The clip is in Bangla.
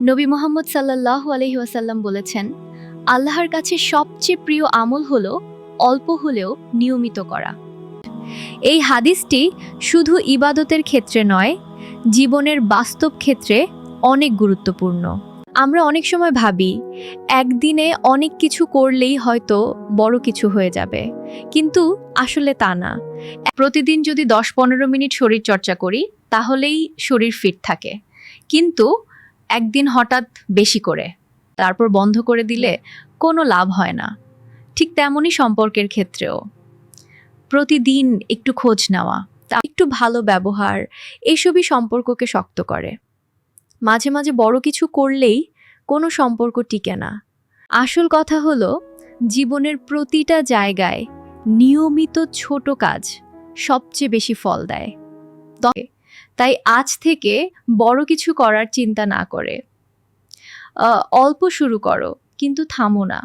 নবী মুহাম্মদ সাল্লাল্লাহু আলাইহি ওয়াসাল্লাম বলেছেন, আল্লাহর কাছে সবচেয়ে প্রিয় আমল হলো অল্প হলেও নিয়মিত করা। এই হাদিসটি শুধু ইবাদতের ক্ষেত্রে নয়, জীবনের বাস্তব ক্ষেত্রে অনেক গুরুত্বপূর্ণ। আমরা অনেক সময় ভাবি একদিনে অনেক কিছু করলেই হয়তো বড় কিছু হয়ে যাবে, কিন্তু আসলে তা না। প্রতিদিন যদি 10-15 মিনিট শরীর চর্চা করি তাহলেই শরীর ফিট থাকে, কিন্তু একদিন হঠাৎ বেশি করে তারপর বন্ধ করে দিলে কোনো লাভ হয় না। ঠিক তেমনই সম্পর্কের ক্ষেত্রেও প্রতিদিন একটু খোঁজ নেওয়া, একটু ভালো ব্যবহার, এসবই সম্পর্ককে শক্ত করে। মাঝে মাঝে বড় কিছু করলেই কোনো সম্পর্ক টিকে না। আসল কথা হলো, জীবনের প্রতিটা জায়গায় নিয়মিত ছোট কাজ সবচেয়ে বেশি ফল দেয়। তাই আজ থেকে বড় কিছু করার চিন্তা না করে অল্প শুরু করো, কিন্তু থামো না।